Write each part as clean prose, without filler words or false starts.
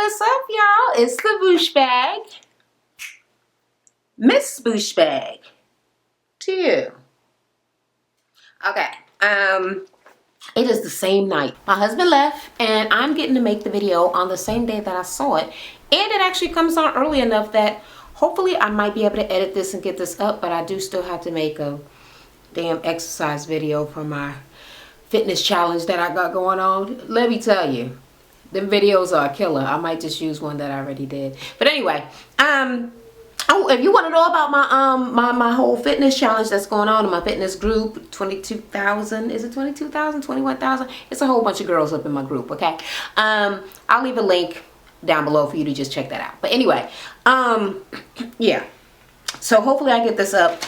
What's up, y'all? It's the Boosh Bag. Miss Boosh Bag. To you. Okay. It is the same night. My husband left, and I'm getting to make the video on the same day that I saw it. And it actually comes on early enough that hopefully I might be able to edit this and get this up, but I do still have to make a damn exercise video for my fitness challenge that I got going on. Let me tell you, the videos are a killer. I might just use one that I already did. But anyway, oh, if you want to know about my whole fitness challenge that's going on in my fitness group, 22,000, is it 22,000, 21,000? It's a whole bunch of girls up in my group, okay? I'll leave a link down below for you to just check that out. But anyway, yeah. So hopefully I get this up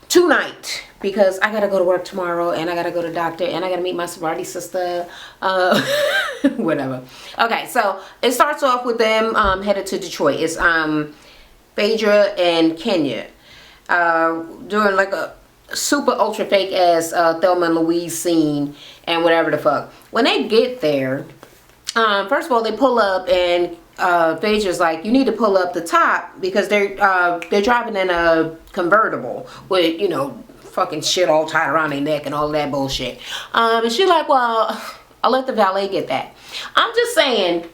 tonight, because I gotta go to work tomorrow, and I gotta go to the doctor, and I gotta meet my sorority sister, whatever. Okay, so it starts off with them headed to Detroit. It's Phaedra and Kenya doing like a super ultra fake ass Thelma and Louise scene and whatever the fuck. When they get there, first of all, they pull up, and Phaedra's like, you need to pull up the top, because they're driving in a convertible with, you know, fucking shit all tied around their neck and all that bullshit. And she's like, well, I'll let the valet get that. I'm just saying,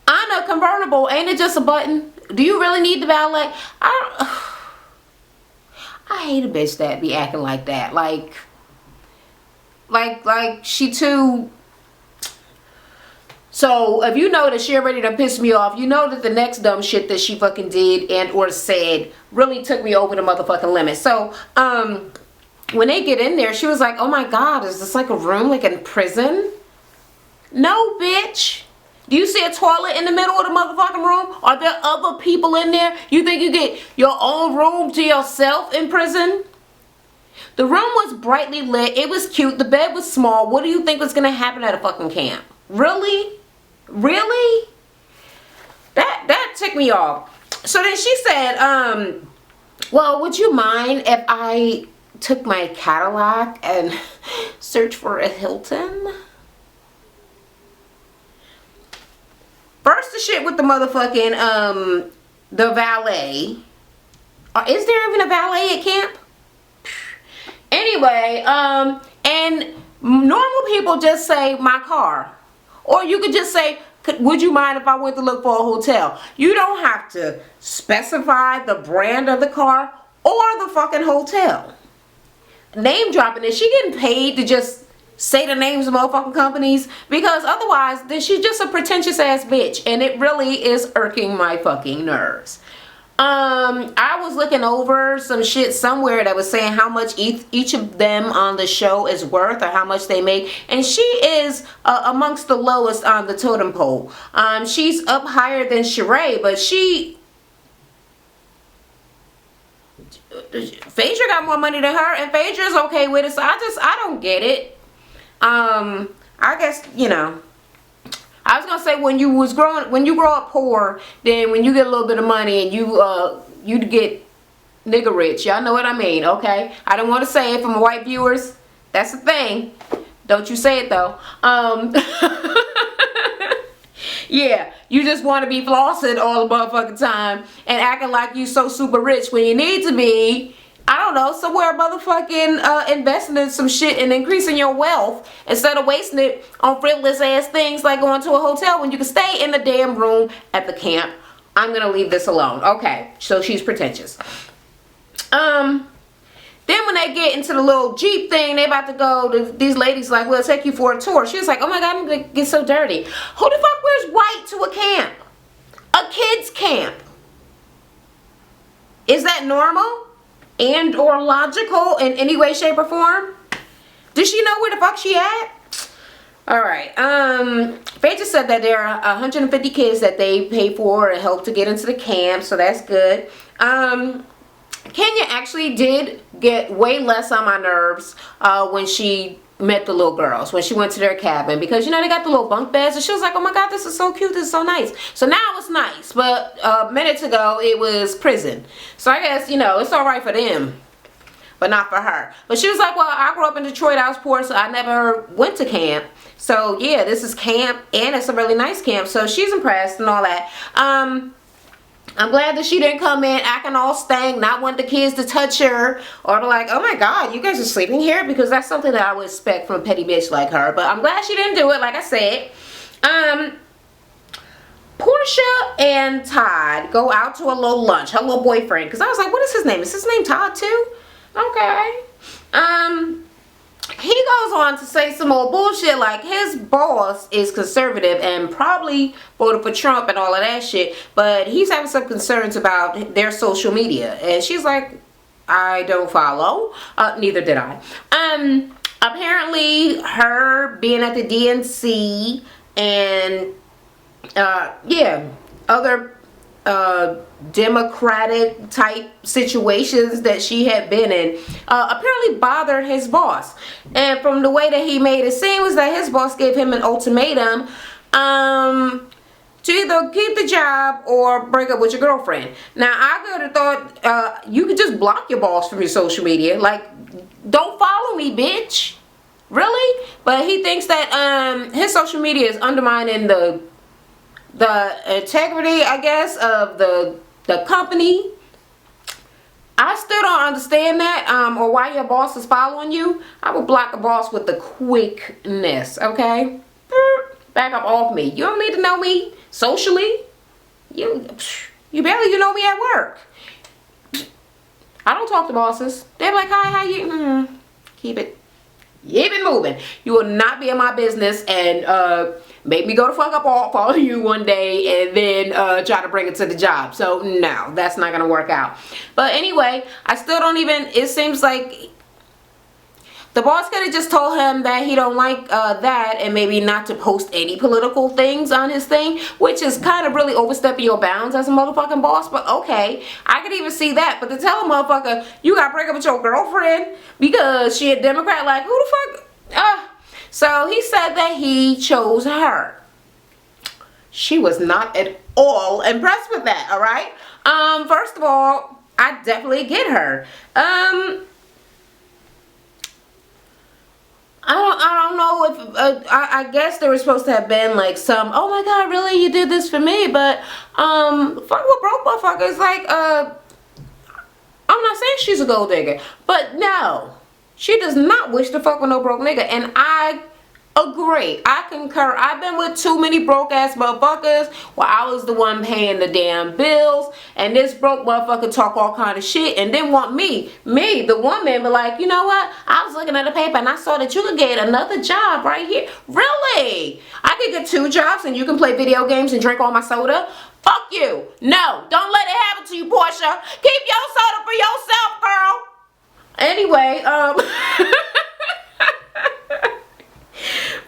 on a convertible, ain't it just a button? Do you really need the valet? I hate a bitch that be acting like that. Like she too. So if you know that she already done pissed me off, you know that the next dumb shit that she fucking did and or said really took me over the motherfucking limit. So when they get in there, she was like, oh my god, is this like a room like in prison? No, bitch. Do you see a toilet in the middle of the motherfucking room? Are there other people in there? You think you get your own room to yourself in prison? The room was brightly lit. It was cute. The bed was small. What do you think was going to happen at a fucking camp? Really? Really? That ticked me off. So then she said, well, would you mind if I took my Cadillac and searched for a Hilton? First the shit with the motherfucking, the valet. Is there even a valet at camp? Anyway, and normal people just say, my car. Or you could just say, would you mind if I went to look for a hotel? You don't have to specify the brand of the car or the fucking hotel. Name dropping. Is she getting paid to just say the names of motherfucking companies? Because otherwise, then she's just a pretentious ass bitch, and it really is irking my fucking nerves. I was looking over some shit somewhere that was saying how much each of them on the show is worth, or how much they make, and she is amongst the lowest on the totem pole. She's up higher than Sheree, but Phaedra got more money than her, and Phaedra's okay with it, so I don't get it. I guess, you know, I was gonna say, when you grow up poor, then when you get a little bit of money and you get nigga rich, y'all know what I mean, okay? I don't want to say it for my white viewers. That's the thing. Don't you say it though. Yeah, you just want to be flossing all the motherfucking time and acting like you so super rich when you need to be, I don't know, somewhere motherfucking investing in some shit and increasing your wealth instead of wasting it on frivolous ass things like going to a hotel when you can stay in the damn room at the camp. I'm gonna leave this alone. Okay, so she's pretentious. Then when they get into the little Jeep thing, they about to go, these ladies like, we'll take you for a tour. She was like, oh my god, I'm gonna get so dirty. Who the fuck wears white to a camp? A kid's camp. Is that normal? And or logical in any way, shape, or form? Does she know where the fuck she at? Alright, Phaedra said that there are 150 kids that they pay for and help to get into the camp, so that's good. Kenya actually did get way less on my nerves when she met the little girls, when she went to their cabin, because you know they got the little bunk beds, and she was like, oh my god, this is so cute, this is so nice. So now it's nice, but minutes ago it was prison. So I guess, you know, it's alright for them. but not for her. But she was like, well, I grew up in Detroit, I was poor, so I never went to camp. So yeah, this is camp, and it's a really nice camp, so she's impressed and all that. I'm glad that she didn't come in acting all stank, not wanting the kids to touch her, or like, oh my god, you guys are sleeping here, because that's something that I would expect from a petty bitch like her. But I'm glad she didn't do it, like I said. Portia and Todd go out to a little lunch, her little boyfriend, because I was like, what is his name? Is his name Todd too? Okay. He goes on to say some more bullshit like his boss is conservative and probably voted for Trump and all of that shit, but he's having some concerns about their social media. And she's like, I don't follow. Neither did I. Apparently her being at the DNC and yeah, other democratic type situations that she had been in apparently bothered his boss. And from the way that he made it seem was that his boss gave him an ultimatum to either keep the job or break up with your girlfriend. Now I could have thought you could just block your boss from your social media, like, don't follow me, bitch. Really? But he thinks that his social media is undermining the integrity, I guess, of the company. I still don't understand that, or why your boss is following you. I would block a boss with the quickness, okay? Back up off me. You don't need to know me socially. You barely know me at work. I don't talk to bosses. They're like, hi, how you? Keep it moving. You will not be in my business and make me go the fuck up off on you one day and then try to bring it to the job. So no, that's not gonna work out. But anyway, I still don't even, it seems like the boss could have just told him that he don't like that, and maybe not to post any political things on his thing, which is kind of really overstepping your bounds as a motherfucking boss. But okay, I could even see that. But to tell a motherfucker you gotta break up with your girlfriend because she a Democrat, like, who the fuck? So he said that he chose her. She was not at all impressed with that. All right. First of all, I definitely get her. I don't know if I guess there was supposed to have been like some, oh my god, really, you did this for me, but fuck with broke motherfuckers. Like I'm not saying she's a gold digger, but no, she does not wish to fuck with no broke nigga, and I agree. I concur. I've been with too many broke ass motherfuckers where I was the one paying the damn bills, and this broke motherfucker talk all kind of shit and then want me, the woman, be like, you know what? I was looking at the paper and I saw that you could get another job right here. Really? I could get 2 jobs and you can play video games and drink all my soda? Fuck you. No, don't let it happen to you, Portia. Keep your soda for yourself, girl. Anyway,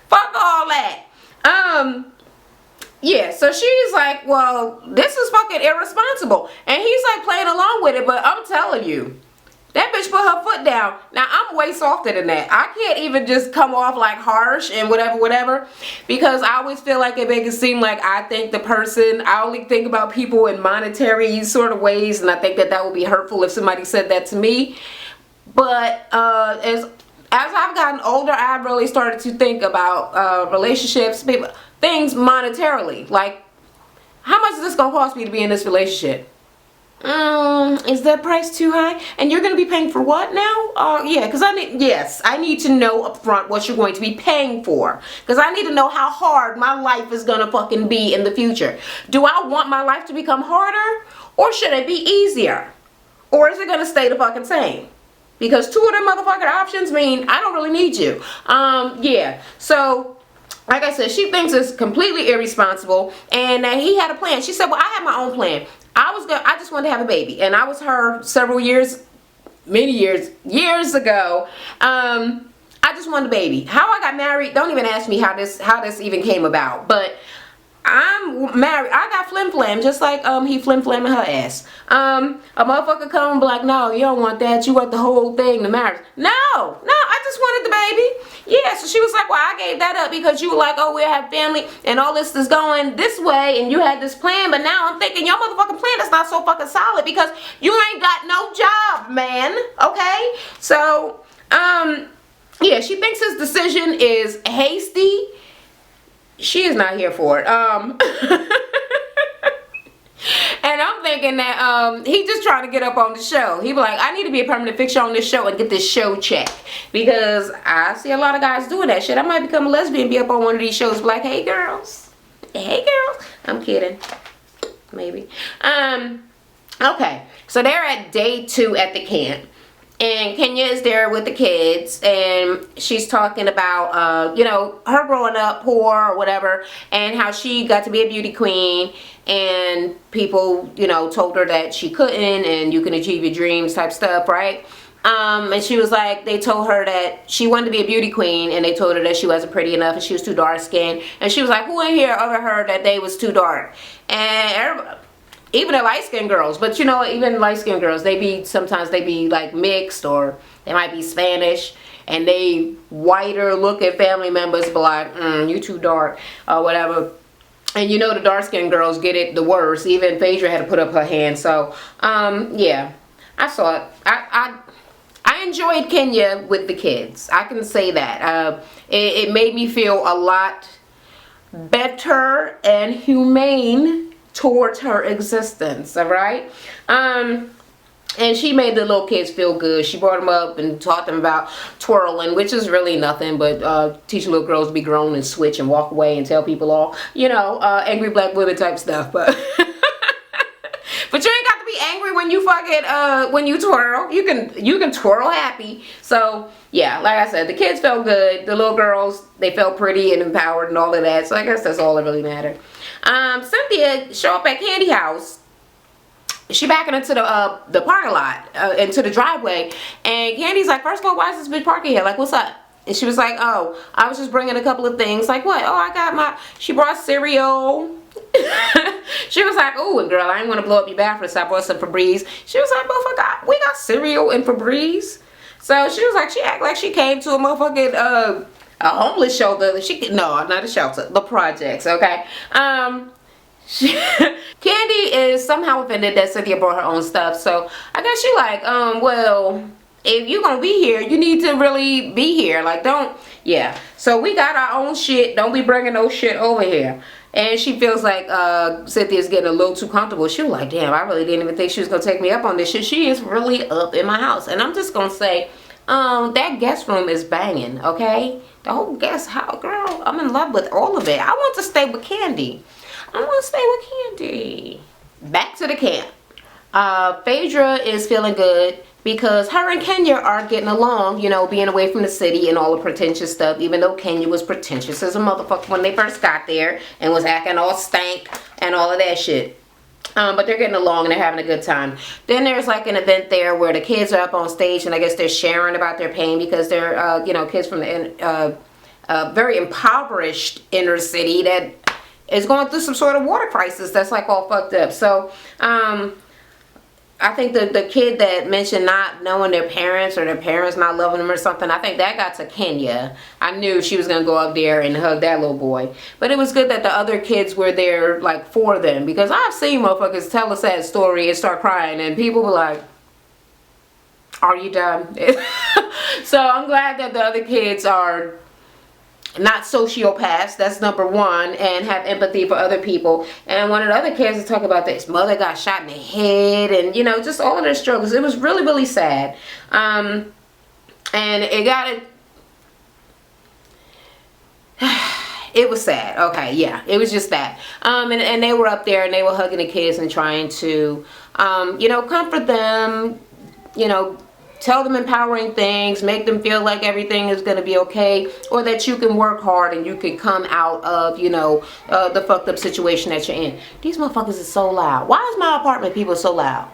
fuck all that. Yeah, so she's like, well, this is fucking irresponsible. And he's like playing along with it, but I'm telling you, that bitch put her foot down. Now, I'm way softer than that. I can't even just come off like harsh and whatever, because I always feel like it makes it seem like I think the person, I only think about people in monetary sort of ways, and I think that that would be hurtful if somebody said that to me. But as I've gotten older, I've really started to think about relationships, people, things monetarily. Like, how much is this gonna cost me to be in this relationship? Is that price too high? And you're gonna be paying for what now? Yeah, because I need to know up front what you're going to be paying for, because I need to know how hard my life is gonna fucking be in the future. Do I want my life to become harder, or should it be easier, or is it gonna stay the fucking same? Because 2 of them motherfucking options mean I don't really need you. Yeah. So, like I said, she thinks it's completely irresponsible, and that he had a plan. She said, well, I had my own plan. I just wanted to have a baby, and I was her several years, many years ago. I just wanted a baby. How I got married, don't even ask me how this even came about. But I'm married. I got flim flam, just like he flim flamming her ass. A motherfucker come and be like, no, you don't want that. You want the whole thing, the marriage. No, I just wanted the baby. Yeah, so she was like, well, I gave that up because you were like, oh, we'll have family and all this is going this way and you had this plan, but now I'm thinking your motherfucking plan is not so fucking solid because you ain't got no job, man. Okay? So, yeah, she thinks his decision is hasty. She is not here for it. And I'm thinking that he just trying to get up on the show. He be like, I need to be a permanent fixture on this show and get this show checked. Because I see a lot of guys doing that shit. I might become a lesbian, be up on one of these shows, be like, hey girls. Hey girls. I'm kidding. Maybe. Okay. So they're at day 2 at the camp. And Kenya is there with the kids, and she's talking about, you know, her growing up poor or whatever, and how she got to be a beauty queen, and people, you know, told her that she couldn't, and you can achieve your dreams type stuff, right? And she was like, they told her that she wanted to be a beauty queen, and they told her that she wasn't pretty enough, and she was too dark skinned, and she was like, who in here ever heard that they was too dark? And everybody, even the light-skinned girls, but you know, even light-skinned girls, sometimes they be like mixed, or they might be Spanish, and they whiter looking family members be like, you too dark, or whatever. And you know the dark-skinned girls get it the worst. Even Phaedra had to put up her hand. So, yeah, I saw it. I enjoyed Kenya with the kids. I can say that. It made me feel a lot better and humane towards her existence, all right? And she made the little kids feel good. She brought them up and taught them about twirling, which is really nothing but teach little girls to be grown and switch and walk away and tell people all, you know, angry black women type stuff. But but you ain't got to be angry when you fucking when you twirl. You can twirl happy. So yeah, like I said, the kids felt good. The little girls, they felt pretty and empowered and all of that. So I guess that's all that really mattered. Cynthia show up at Candy House. She backing into the parking lot, into the driveway, and Candy's like, first of all, why is this bitch parking here? Like, what's up? And she was like, oh, I was just bringing a couple of things. Like, what? Oh, I got she brought cereal. She was like, oh, and girl, I didn't want to blow up your bathroom, so I brought some Febreze. She was like, motherfucker, we got cereal and Febreze. So she was like, she act like she came to a motherfucking a homeless shelter. No, not a shelter, the projects. Okay. Candy is somehow offended that Cynthia brought her own stuff. So I guess she like, well, if you're gonna be here, you need to really be here. Like, don't, yeah. So we got our own shit. Don't be bringing no shit over here. And she feels like Cynthia's getting a little too comfortable. She was like, damn, I really didn't even think she was going to take me up on this shit. She is really up in my house. And I'm just going to say, that guest room is banging, okay? The whole guest house, girl, I'm in love with all of it. I want to stay with Candy. I want to stay with Candy. Back to the camp. Phaedra is feeling good because her and Kenya are getting along, you know, being away from the city and all the pretentious stuff, even though Kenya was pretentious as a motherfucker when they first got there and was acting all stank and all of that shit. But they're getting along and they're having a good time. Then there's like an event there where the kids are up on stage and I guess they're sharing about their pain because they're, you know, kids from the very impoverished inner city that is going through some sort of water crisis that's like all fucked up. So, I think the kid that mentioned not knowing their parents or their parents not loving them or something, I think that got to Kenya. I knew she was going to go up there and hug that little boy. But it was good that the other kids were there, like, for them. Because I've seen motherfuckers tell a sad story and start crying. And people were like, are you done? So I'm glad that the other kids are not sociopaths, that's number one, and have empathy for other people. And one of the other kids to talk about that his mother got shot in the head and, you know, just all of their struggles. It was really, really sad. And it got it was sad. Okay, yeah, it was just that. And they were up there and they were hugging the kids and trying to, you know, comfort them, you know, tell them empowering things, make them feel like everything is going to be okay, or that you can work hard and you can come out of, you know, the fucked up situation that you're in. These motherfuckers are so loud. Why is my apartment people so loud?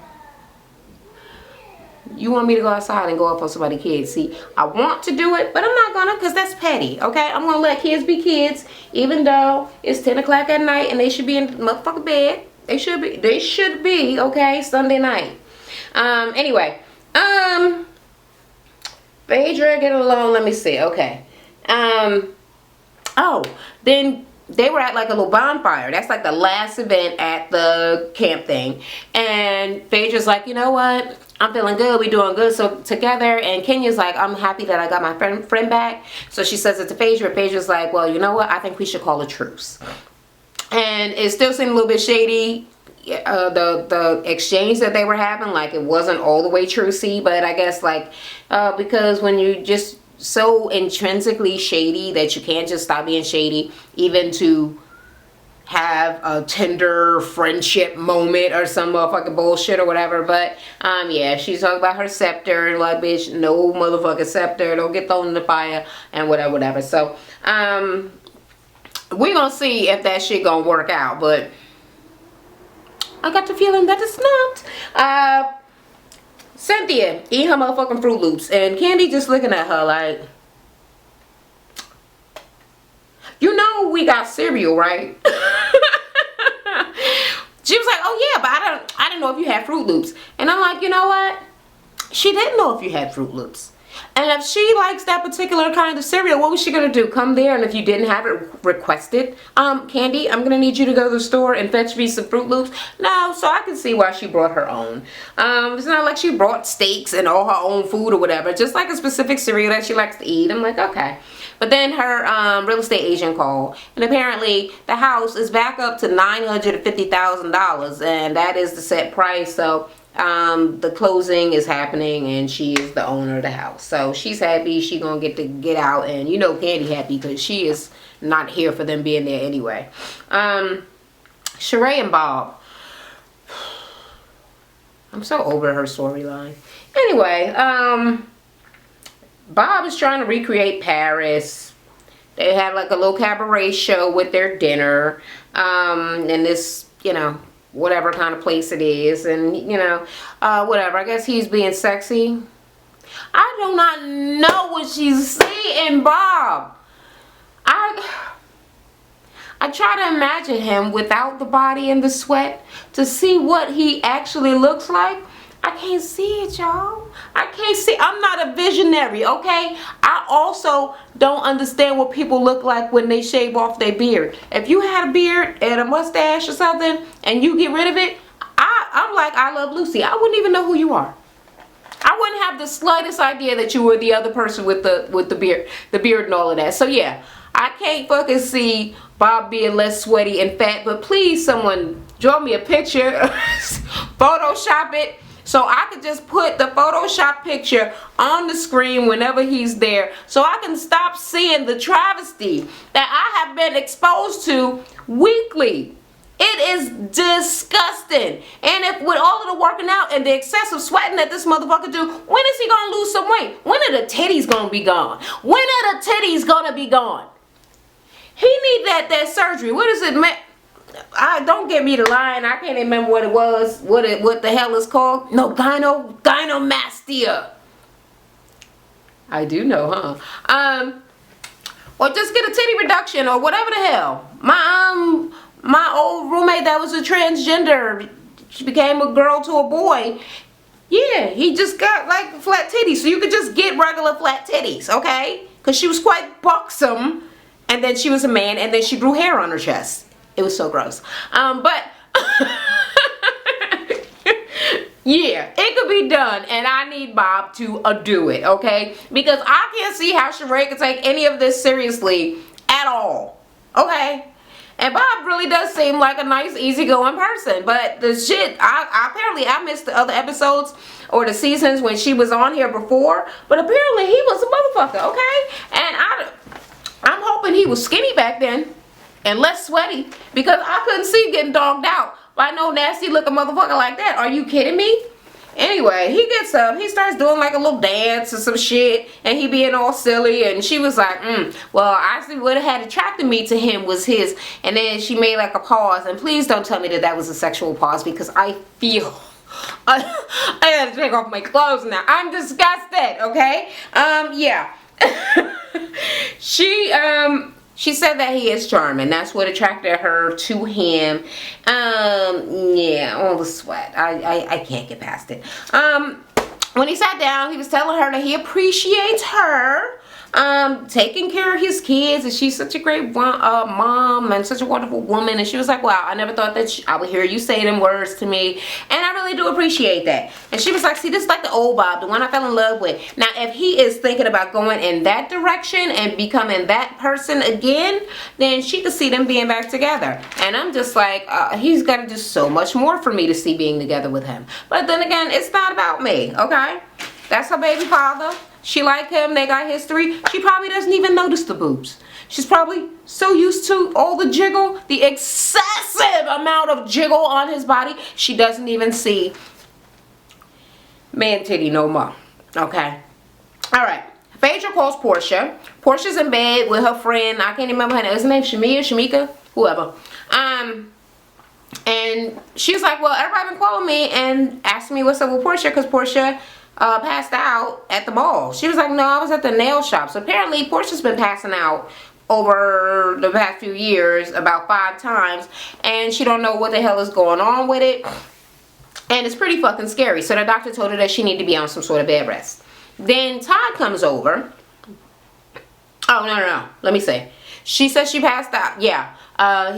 You want me to go outside and go up on somebody's kids. See, I want to do it, but I'm not gonna, because that's petty, okay? I'm gonna let kids be kids, even though it's 10 o'clock at night and they should be in the motherfucking bed. They should be, okay? Sunday night. Anyway, Phaedra, get along, let me see, okay. Oh, then they were at like a little bonfire. That's like the last event at the camp thing. And Phaedra's like, you know what? I'm feeling good. We doing good so together. And Kenya's like, I'm happy that I got my friend back. So she says it to Phaedra. Phaedra's like, well, you know what? I think we should call a truce. And it still seemed a little bit shady. The exchange that they were having, like it wasn't all the way trucy, but I guess like because when you just so intrinsically shady that you can't just stop being shady, even to have a tender friendship moment or some motherfucking bullshit or whatever. But yeah, she's talking about her scepter and like, bitch, no motherfucking scepter, don't get thrown in the fire and whatever. So we're gonna see if that shit gonna work out, but I got the feeling that it's not. Cynthia eating her motherfucking Fruit Loops, and Candy just looking at her like, you know we got cereal, right? She was like, oh yeah, but I didn't know if you had Fruit Loops. And I'm like, you know what? She didn't know if you had Fruit Loops. And if she likes that particular kind of cereal, what was she gonna do? Come there, and if you didn't have it, request it? Candy, I'm gonna need you to go to the store and fetch me some Fruit Loops. No, so I can see why she brought her own. It's not like she brought steaks and all her own food or whatever. Just like a specific cereal that she likes to eat. I'm like, okay. But then her real estate agent called, and apparently the house is back up to $950,000, and that is the set price. So the closing is happening, and she is the owner of the house. So she's happy. She gonna get to get out, and you know Candy happy because she is not here for them being there anyway. Sheree and Bob. I'm so over her storyline. Anyway, Bob is trying to recreate Paris. They had like a little cabaret show with their dinner. And this, you know, whatever kind of place it is, and you know, whatever. I guess he's being sexy. I do not know what she's saying, Bob. I try to imagine him without the body and the sweat to see what he actually looks like. I can't see it, y'all. I can't see. I'm not a visionary, okay? I also don't understand what people look like when they shave off their beard. If you had a beard and a mustache or something and you get rid of it, I'm like I Love Lucy. I wouldn't even know who you are. I wouldn't have the slightest idea that you were the other person with the beard and all of that. So yeah, I can't fucking see Bob being less sweaty and fat, but please someone draw me a picture, Photoshop it, so I could just put the Photoshop picture on the screen whenever he's there, so I can stop seeing the travesty that I have been exposed to weekly. It is disgusting. And if with all of the working out and the excessive sweating that this motherfucker do, when is he gonna lose some weight? When are the titties gonna be gone? When are the titties gonna be gone? He need that surgery. What is it, man? Don't get me the line. I can't remember what it was. What the hell it's called? No, gynomastia. I do know, huh? Or just get a titty reduction or whatever the hell. My old roommate that was a transgender, she became a girl to a boy. Yeah, he just got like flat titties. So you could just get regular flat titties, okay? Because she was quite buxom. And then she was a man, and then she grew hair on her chest. It was so gross. But yeah, it could be done, and I need Bob to do it, okay? Because I can't see how Sheree could take any of this seriously at all, okay? And Bob really does seem like a nice, easygoing person, but the shit, apparently I missed the other episodes or the seasons when she was on here before, but apparently he was a motherfucker, okay? And I'm hoping he was skinny back then and less sweaty, because I couldn't see getting dogged out by no nasty looking motherfucker like that. Are you kidding me? Anyway, he gets up, he starts doing like a little dance or some shit, and he being all silly, and she was like, well, actually what had attracted me to him was his, and then she made like a pause, and please don't tell me that was a sexual pause, because I feel I gotta take off my clothes now. I'm disgusted, okay? Yeah. She said that he is charming. That's what attracted her to him. Yeah, all the sweat. I can't get past it. When he sat down, he was telling her that he appreciates her taking care of his kids, and she's such a great mom and such a wonderful woman. And she was like, wow, I never thought that I would hear you say them words to me, and I really do appreciate that. And she was like, see, this is like the old Bob, the one I fell in love with. Now if he is thinking about going in that direction and becoming that person again, then she could see them being back together. And I'm just like, he's got to do so much more for me to see being together with him. But then again, it's not about me, okay? That's her baby father. She like him. They got history. She probably doesn't even notice the boobs. She's probably so used to all the jiggle, the excessive amount of jiggle on his body, she doesn't even see man titty no more. Okay. All right. Phaedra calls Portia. Portia's in bed with her friend. I can't remember her name. Is her name Shamika? Whoever. And she's like, well, everybody been calling me and asking me what's up with Portia, because Portia passed out at the mall. She was like, no, I was at the nail shop. So apparently Portia's been passing out over the past few years about 5 times, and she don't know what the hell is going on with it, and it's pretty fucking scary. So the doctor told her that she need to be on some sort of bed rest. Then Todd comes over. Oh, no, let me say, she says she passed out. Yeah,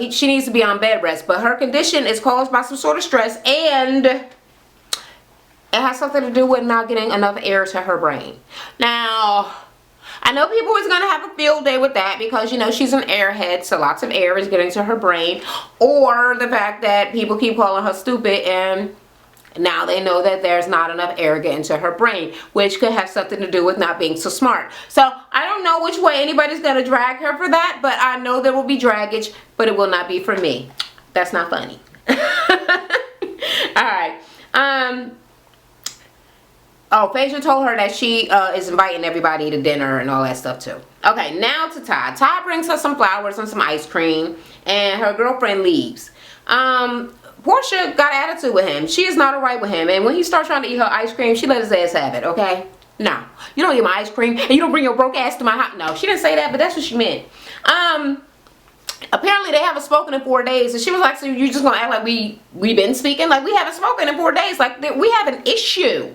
she needs to be on bed rest, but her condition is caused by some sort of stress, and it has something to do with not getting enough air to her brain. Now, I know people is going to have a field day with that because, you know, she's an airhead, so lots of air is getting to her brain. Or the fact that people keep calling her stupid, and now they know that there's not enough air getting to her brain, which could have something to do with not being so smart. So, I don't know which way anybody's going to drag her for that, but I know there will be draggage, but it will not be for me. That's not funny. Alright. Oh, Phaedra told her that she is inviting everybody to dinner and all that stuff too. Okay, now to Todd. Todd brings her some flowers and some ice cream, and her girlfriend leaves. Portia got attitude with him. She is not alright with him, and when he starts trying to eat her ice cream, she let his ass have it, okay? No, you don't eat my ice cream, and you don't bring your broke ass to my house. No, she didn't say that, but that's what she meant. Apparently they haven't spoken in 4 days, and she was like, so you just gonna act like we been speaking? Like, we haven't spoken in 4 days. Like, we have an issue.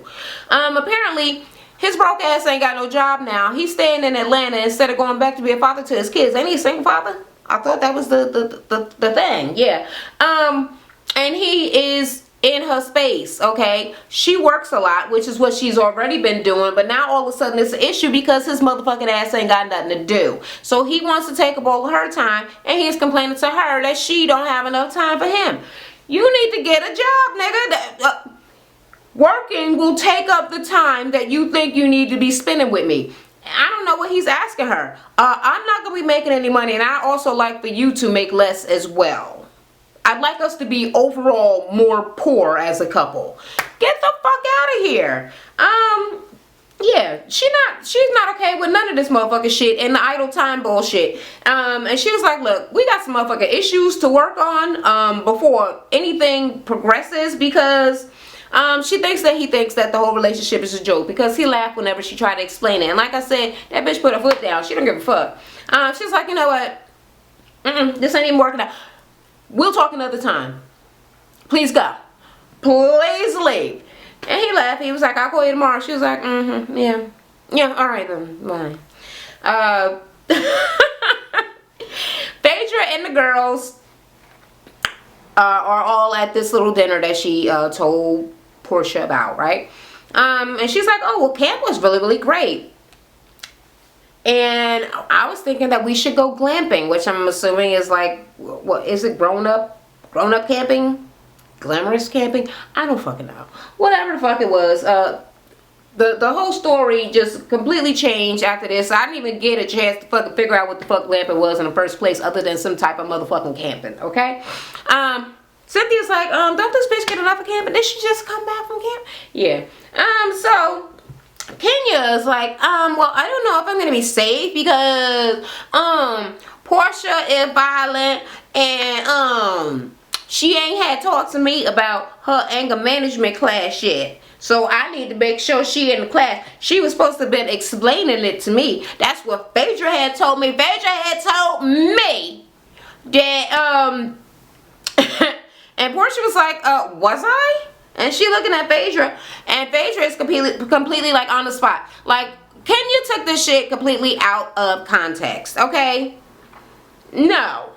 Apparently his broke ass ain't got no job now. He's staying in Atlanta instead of going back to be a father to his kids. Ain't he a single father? I thought that was the thing. Yeah. And he is in her space, okay? She works a lot, which is what she's already been doing, but now all of a sudden it's an issue because his motherfucking ass ain't got nothing to do. So he wants to take up all of her time, and he's complaining to her that she don't have enough time for him. You need to get a job, nigga. Working will take up the time that you think you need to be spending with me. I don't know what he's asking her. I'm not going to be making any money, and I also like for you to make less as well. I'd like us to be overall more poor as a couple. Get the fuck out of here. Yeah, she's not okay with none of this motherfucking shit and the idle time bullshit. And she was like, look, we got some motherfucking issues to work on before anything progresses, because she thinks that he thinks that the whole relationship is a joke, because he laughed whenever she tried to explain it. And like I said, that bitch put her foot down. She don't give a fuck. She's like, you know what? This ain't even working out. We'll talk another time. Please go. Please leave. And he left. He was like, I'll call you tomorrow. She was like, yeah. Yeah, alright then. Bye. Phaedra and the girls are all at this little dinner that she told Portia about, right? And she's like, oh, well, camp was really, really great. And I was thinking that we should go glamping, which I'm assuming is like, what is it, grown up camping? Glamorous camping? I don't fucking know. Whatever the fuck it was. The whole story just completely changed after this. I didn't even get a chance to fucking figure out what the fuck glamping was in the first place, other than some type of motherfucking camping, okay? Cynthia's like, don't this bitch get enough of camping? Did she just come back from camp? Yeah. So Kenya is like, well, I don't know if I'm gonna be safe because Portia is violent, and she ain't had talked to me about her anger management class yet. So I need to make sure she in the class. She was supposed to have been explaining it to me. That's what Phaedra had told me. Phaedra had told me that, and Portia was like, was I? And she looking at Phaedra, and Phaedra is completely like on the spot. Like, Kenya took this shit completely out of context, okay? No.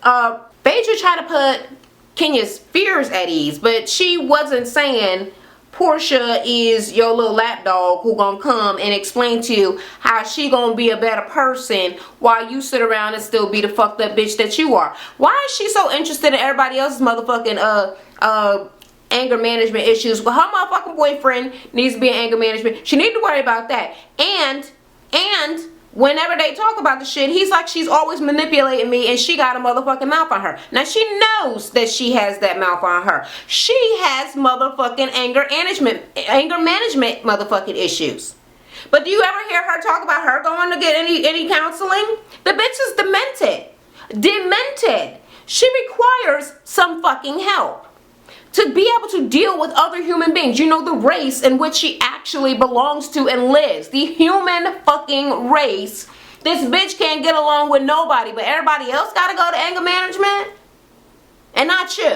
Phaedra tried to put Kenya's fears at ease, but she wasn't saying Portia is your little lapdog who gonna come and explain to you how she gonna be a better person while you sit around and still be the fucked up bitch that you are. Why is she so interested in everybody else's motherfucking anger management issues? Well, her motherfucking boyfriend needs to be in anger management. She need to worry about that. And whenever they talk about the shit, he's like, she's always manipulating me and she got a motherfucking mouth on her. Now, she knows that she has that mouth on her. She has motherfucking anger management motherfucking issues. But do you ever hear her talk about her going to get any counseling? The bitch is demented. Demented. She requires some fucking help to be able to deal with other human beings. You know, the race in which she actually belongs to and lives. The human fucking race. This bitch can't get along with nobody, but everybody else gotta go to anger management? And not you.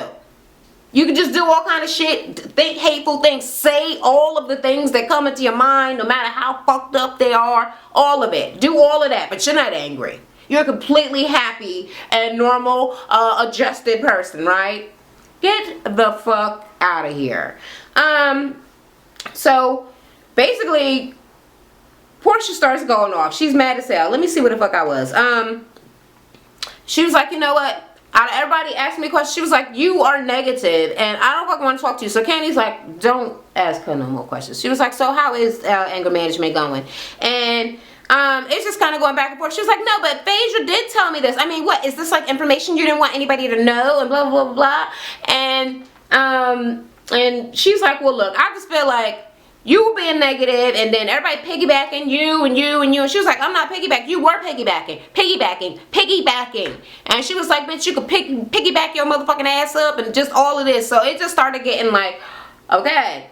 You can just do all kind of shit, think hateful things, say all of the things that come into your mind, no matter how fucked up they are. All of it. Do all of that, but you're not angry. You're a completely happy and normal, adjusted person, right? Get the fuck out of here. So basically, Portia starts going off. She's mad as hell. Let me see what the fuck I was. She was like, you know what? Out of everybody asking me questions, she was like, you are negative and I don't fucking want to talk to you. So Candy's like, don't ask her no more questions. She was like, so how is anger management going? And it's just kind of going back and forth. She was like, no, but Phaedra did tell me this. I mean, what? Is this like information you didn't want anybody to know? And blah, blah, blah, blah. And she's like, well, look, I just feel like you were being negative and then everybody piggybacking you and you and you. And she was like, I'm not piggybacking. You were piggybacking. And she was like, bitch, you could piggyback your motherfucking ass up and just all of this. So it just started getting like, okay.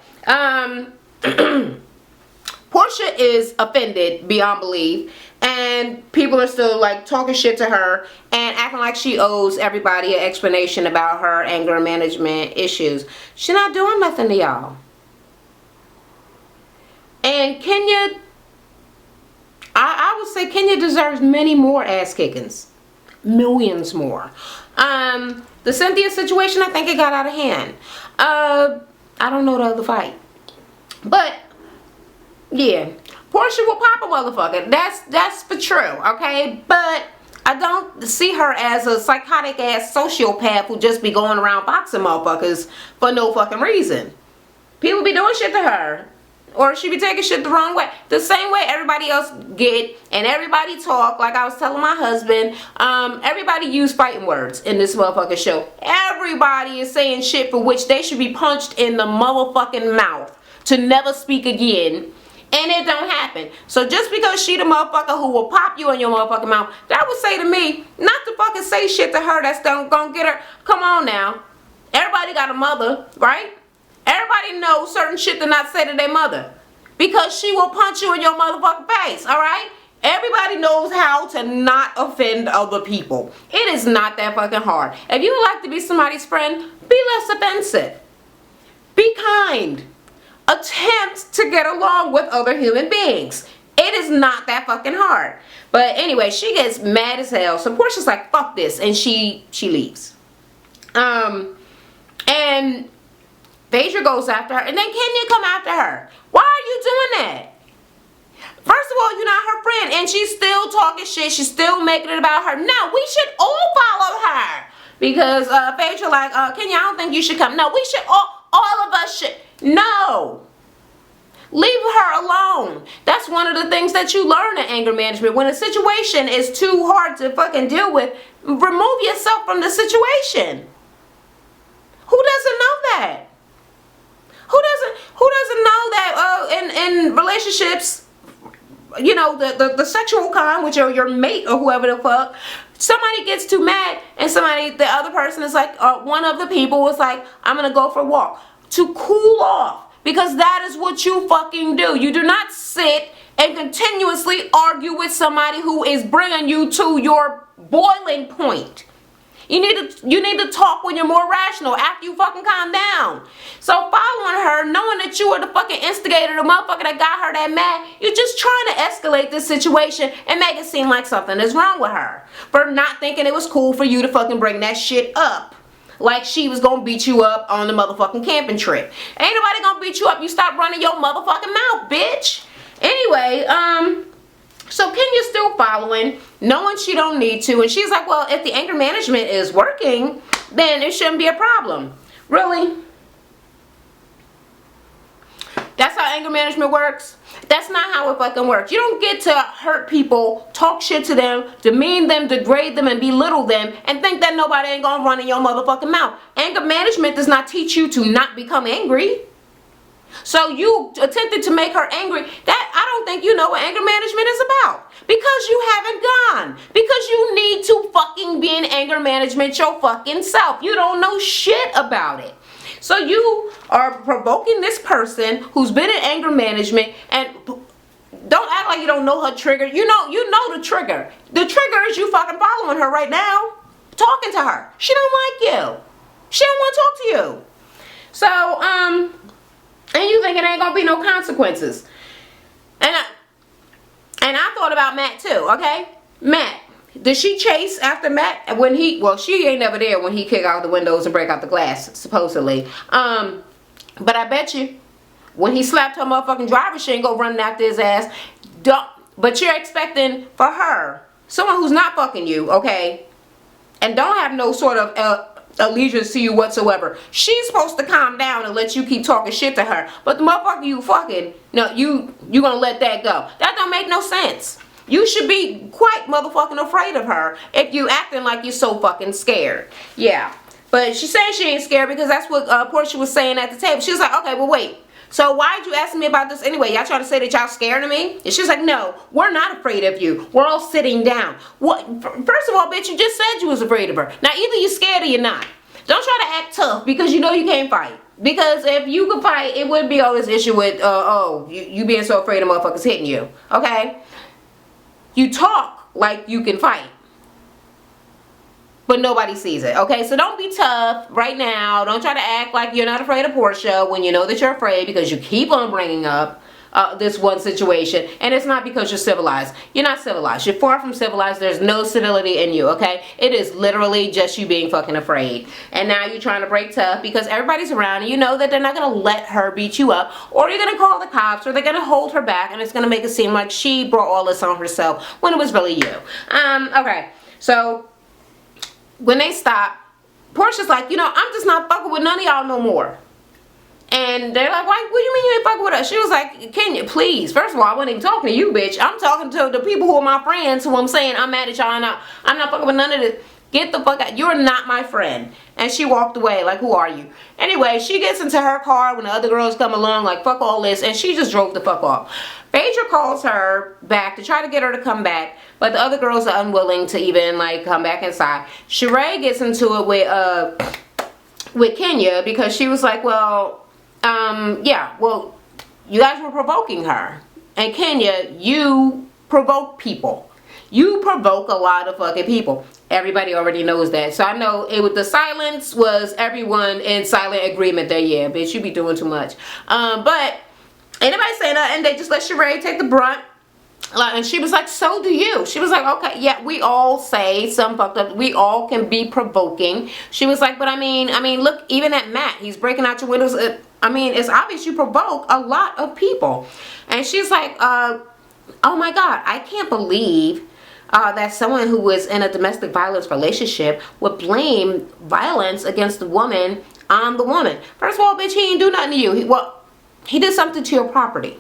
Portia is offended beyond belief, and people are still like talking shit to her and acting like she owes everybody an explanation about her anger management issues. She's not doing nothing to y'all. And Kenya, I would say Kenya deserves many more ass kickings. Millions more. The Cynthia situation, I think it got out of hand. I don't know the other fight. But yeah, Portia will pop a motherfucker. That's for true, okay? But I don't see her as a psychotic ass sociopath who just be going around boxing motherfuckers for no fucking reason. People be doing shit to her, or she be taking shit the wrong way, the same way everybody else get, and everybody talk. Like I was telling my husband, everybody use fighting words in this motherfucking show. Everybody is saying shit for which they should be punched in the motherfucking mouth to never speak again. And it don't happen. So just because she the motherfucker who will pop you in your motherfucking mouth, that would say to me, not to fucking say shit to her that's gonna get her. Come on now. Everybody got a mother, right? Everybody knows certain shit to not say to their mother. Because she will punch you in your motherfucking face, alright? Everybody knows how to not offend other people. It is not that fucking hard. If you would like to be somebody's friend, be less offensive. Be kind. Attempt to get along with other human beings. It is not that fucking hard. But anyway, she gets mad as hell. So Portia's like, fuck this. And she leaves. And Phaedra goes after her. And then Kenya come after her. Why are you doing that? First of all, you're not her friend. And she's still talking shit. She's still making it about her. No, we should all follow her. Because Phaedra like, Kenya, I don't think you should come. No, we should all of us should. No. Leave her alone. That's one of the things that you learn in anger management. When a situation is too hard to fucking deal with, remove yourself from the situation. Who doesn't know that? Who doesn't know that in relationships, you know, the sexual kind with your mate or whoever the fuck, somebody gets too mad and the other person is like, one of the people was like, I'm gonna go for a walk to cool off, because that is what you fucking do. You do not sit and continuously argue with somebody who is bringing you to your boiling point. You need to talk when you're more rational after you fucking calm down. So following her, knowing that you are the fucking instigator, the motherfucker that got her that mad, you're just trying to escalate this situation and make it seem like something is wrong with her for not thinking it was cool for you to fucking bring that shit up. Like she was gonna beat you up on the motherfucking camping trip. Ain't nobody gonna beat you up. You stop running your motherfucking mouth, bitch. Anyway, so Kenya's still following, knowing she don't need to. And she's like, well, if the anger management is working, then it shouldn't be a problem. Really? That's how anger management works? That's not how it fucking works. You don't get to hurt people, talk shit to them, demean them, degrade them, and belittle them, and think that nobody ain't gonna run in your motherfucking mouth. Anger management does not teach you to not become angry. So you attempted to make her angry. That, I don't think you know what anger management is about. Because you haven't gone. Because you need to fucking be in anger management your fucking self. You don't know shit about it. So you are provoking this person who's been in anger management, and don't act like you don't know her trigger. You know the trigger. The trigger is you fucking following her right now. Talking to her. She don't like you. She don't want to talk to you. So, and you think it ain't gonna be no consequences. And I thought about Matt too, okay? Matt, did she chase after Matt when she ain't never there when he kick out the windows and break out the glass, supposedly. But I bet you when he slapped her motherfucking driver, she ain't go running after his ass. But you're expecting for her, someone who's not fucking you, okay? And don't have no sort of allegiance to you whatsoever. She's supposed to calm down and let you keep talking shit to her. But the motherfucker you fucking, no, you gonna let that go. That don't make no sense. You should be quite motherfucking afraid of her if you acting like you're so fucking scared. Yeah. But she's saying she ain't scared because that's what Portia was saying at the table. She was like, okay, well wait. So why'd you ask me about this anyway? Y'all trying to say that y'all scared of me? And she's like, no, we're not afraid of you. We're all sitting down. What? First of all, bitch, you just said you was afraid of her. Now either you're scared or you're not. Don't try to act tough because you know you can't fight. Because if you could fight, it wouldn't be all this issue with, you being so afraid of motherfuckers hitting you. Okay? You talk like you can fight. But nobody sees it, okay? So don't be tough right now. Don't try to act like you're not afraid of Portia when you know that you're afraid, because you keep on bringing up this one situation. And it's not because you're civilized. You're not civilized. You're far from civilized. There's no civility in you, okay? It is literally just you being fucking afraid. And now you're trying to break tough because everybody's around and you know that they're not going to let her beat you up, or you're going to call the cops, or they're going to hold her back, and it's going to make it seem like she brought all this on herself when it was really you. Okay. So when they stop, Portia's like, you know, I'm just not fucking with none of y'all no more. And they're like, what do you mean you ain't fucking with us? She was like, Kenya, please. First of all, I wasn't even talking to you, bitch. I'm talking to the people who are my friends, who I'm saying I'm mad at y'all. I'm not fucking with none of this. Get the fuck out. You're not my friend. And she walked away like, who are you? Anyway, she gets into her car when the other girls come along like, fuck all this. And she just drove the fuck off. Phaedra calls her back to try to get her to come back. But the other girls are unwilling to even like come back inside. Sheree gets into it with Kenya because she was like, well, yeah, well, you guys were provoking her. And Kenya, you provoke people. You provoke a lot of fucking people. Everybody already knows that. So I know the silence was everyone in silent agreement that, yeah, bitch, you be doing too much. But anybody say nothing, they just let Sheree take the brunt. And she was like, so do you. She was like, okay, yeah, we all say some fucked up. We all can be provoking. She was like, but I mean, look, even at Matt, he's breaking out your windows. I mean, it's obvious you provoke a lot of people. And she's like, oh my God, I can't believe that someone who was in a domestic violence relationship would blame violence against the woman on the woman. First of all, bitch, he ain't do nothing to you. He did something to your property.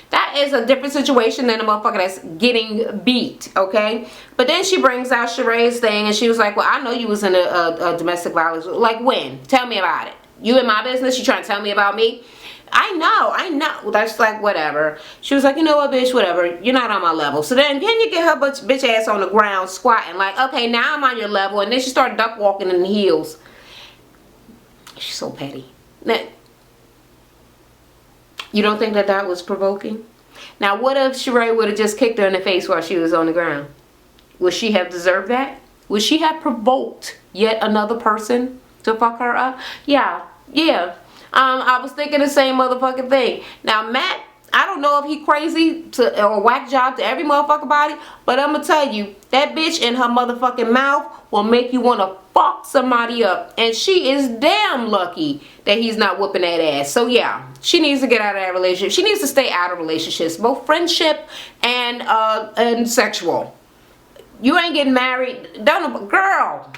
That is a different situation than a motherfucker that's getting beat, okay? But then she brings out Sheree's thing, and she was like, well, I know you was in a domestic violence. Like, when? Tell me about it. You in my business? You trying to tell me about me? I know. That's like, whatever. She was like, you know what, bitch, whatever. You're not on my level. So then Kenya get her bitch ass on the ground squatting like, okay, now I'm on your level. And then she started duck walking in the heels. She's so petty. Now, you don't think that that was provoking? Now, what if Sheree would have just kicked her in the face while she was on the ground? Would she have deserved that? Would she have provoked yet another person to fuck her up? Yeah. I was thinking the same motherfucking thing. Now, Matt, I don't know if he crazy to or whack job to every motherfucking body, but I'm gonna tell you, that bitch in her motherfucking mouth will make you want to fuck somebody up. And she is damn lucky that he's not whooping that ass. So yeah, she needs to get out of that relationship. She needs to stay out of relationships, both friendship and sexual. You ain't getting married. Don't, girl.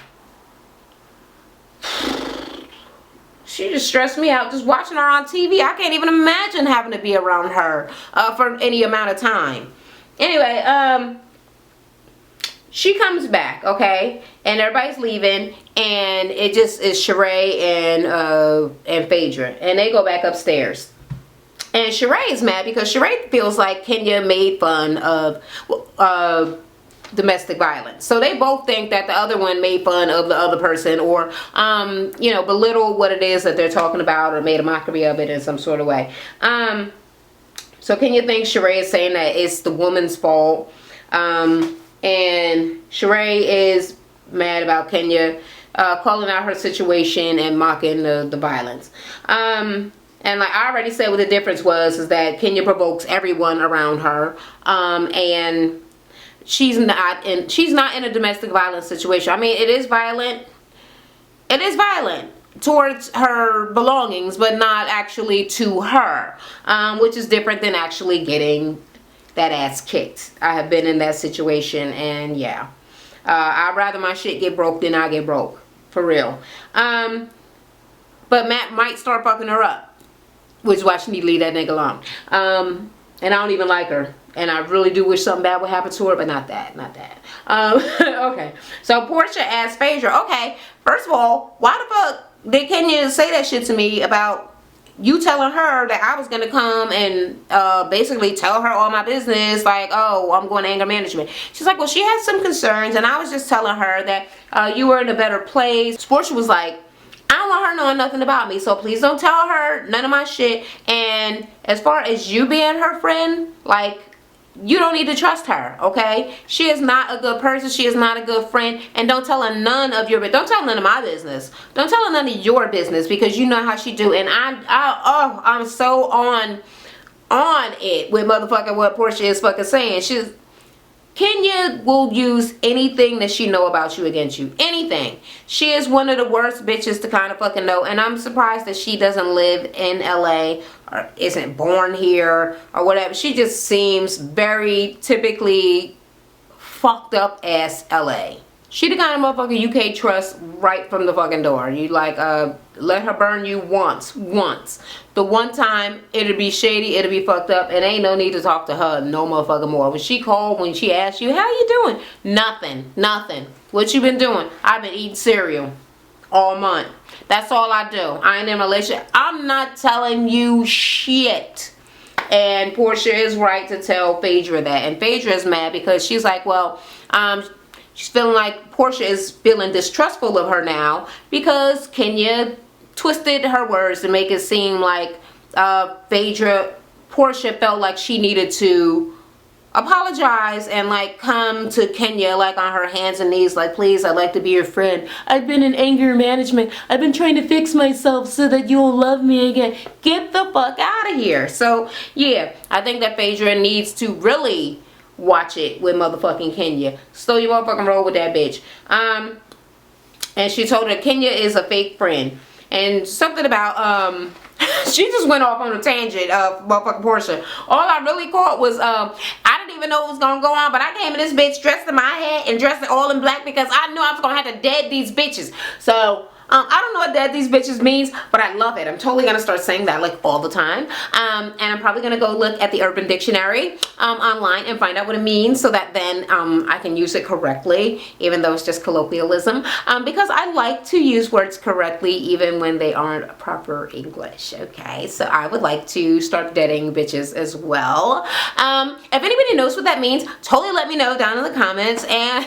She just stressed me out just watching her on TV. I can't even imagine having to be around her for any amount of time. Anyway, she comes back, okay, and everybody's leaving, and it just is Sheree and Phaedra, and they go back upstairs. And Sheree is mad because Sheree feels like Kenya made fun of domestic violence. So they both think that the other one made fun of the other person, or you know, belittled what it is that they're talking about, or made a mockery of it in some sort of way. So Kenya thinks Sheree is saying that it's the woman's fault, and Sheree is mad about Kenya calling out her situation and mocking the violence. And like I already said, what the difference was is that Kenya provokes everyone around her, and she's not in a domestic violence situation. I mean, it is violent towards her belongings, but not actually to her, which is different than actually getting that ass kicked. I have been in that situation, and yeah, I'd rather my shit get broke than I get broke, for real. But Matt might start fucking her up, which is why she need to leave that nigga alone. And I don't even like her. And I really do wish something bad would happen to her, but not that. Okay. So Portia asked Phaedra, okay, first of all, why the fuck did Kenya say that shit to me about you telling her that I was going to come and basically tell her all my business, like, oh, I'm going to anger management. She's like, well, she had some concerns, and I was just telling her that you were in a better place. Portia was like, I don't want her knowing nothing about me, so please don't tell her none of my shit. And as far as you being her friend, like, you don't need to trust her, okay? She is not a good person. She is not a good friend. And don't tell her none of your, don't tell her none of my business. Don't tell her none of your business, because you know how she do. And I'm so on it with motherfucking what Portia is fucking saying. Kenya will use anything that she know about you against you. Anything. She is one of the worst bitches to kind of fucking know. And I'm surprised that she doesn't live in LA or isn't born here or whatever. She just seems very typically fucked up ass LA. She the kind of motherfucker you can't trust right from the fucking door. You like, let her burn you once. The one time, it'll be shady, it'll be fucked up, and ain't no need to talk to her no motherfucker more. When she called, when she asked you, how you doing? Nothing. What you been doing? I've been eating cereal all month. That's all I do. I ain't in a relationship. I'm not telling you shit. And Portia is right to tell Phaedra that. And Phaedra is mad because she's like, well, she's feeling like Portia is feeling distrustful of her now because Kenya twisted her words to make it seem like Portia felt like she needed to apologize and like come to Kenya like on her hands and knees like, please, I'd like to be your friend. I've been in anger management. I've been trying to fix myself so that you'll love me again. Get the fuck out of here. So yeah, I think that Phaedra needs to really watch it with motherfucking Kenya. So you motherfucking roll with that bitch. And she told her Kenya is a fake friend. And something about, she just went off on a tangent of motherfucking Portia. All I really caught was, I didn't even know what was going to go on, but I came in this bitch dressed in my head and dressed all in black because I knew I was going to have to dead these bitches. So, I don't know what that these bitches means, but I love it. I'm totally gonna start saying that like all the time. And I'm probably gonna go look at the Urban Dictionary online and find out what it means, so that then I can use it correctly, even though it's just colloquialism. Because I like to use words correctly even when they aren't proper English. Okay, so I would like to start dating bitches as well. If anybody knows what that means, totally let me know down in the comments. And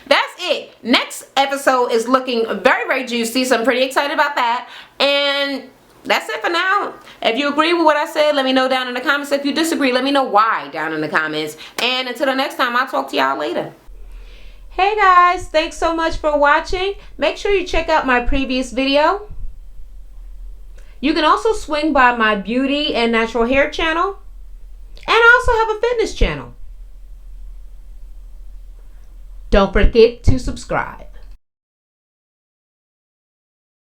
that's it. Next episode is looking very, very juicy, so I'm pretty excited about that. And that's it for now. If you agree with what I said, let me know down in the comments. If you disagree, let me know why down in the comments. And until the next time, I'll talk to y'all later. Hey guys, thanks so much for watching. Make sure you check out my previous video. You can also swing by my beauty and natural hair channel. And I also have a fitness channel. Don't forget to subscribe.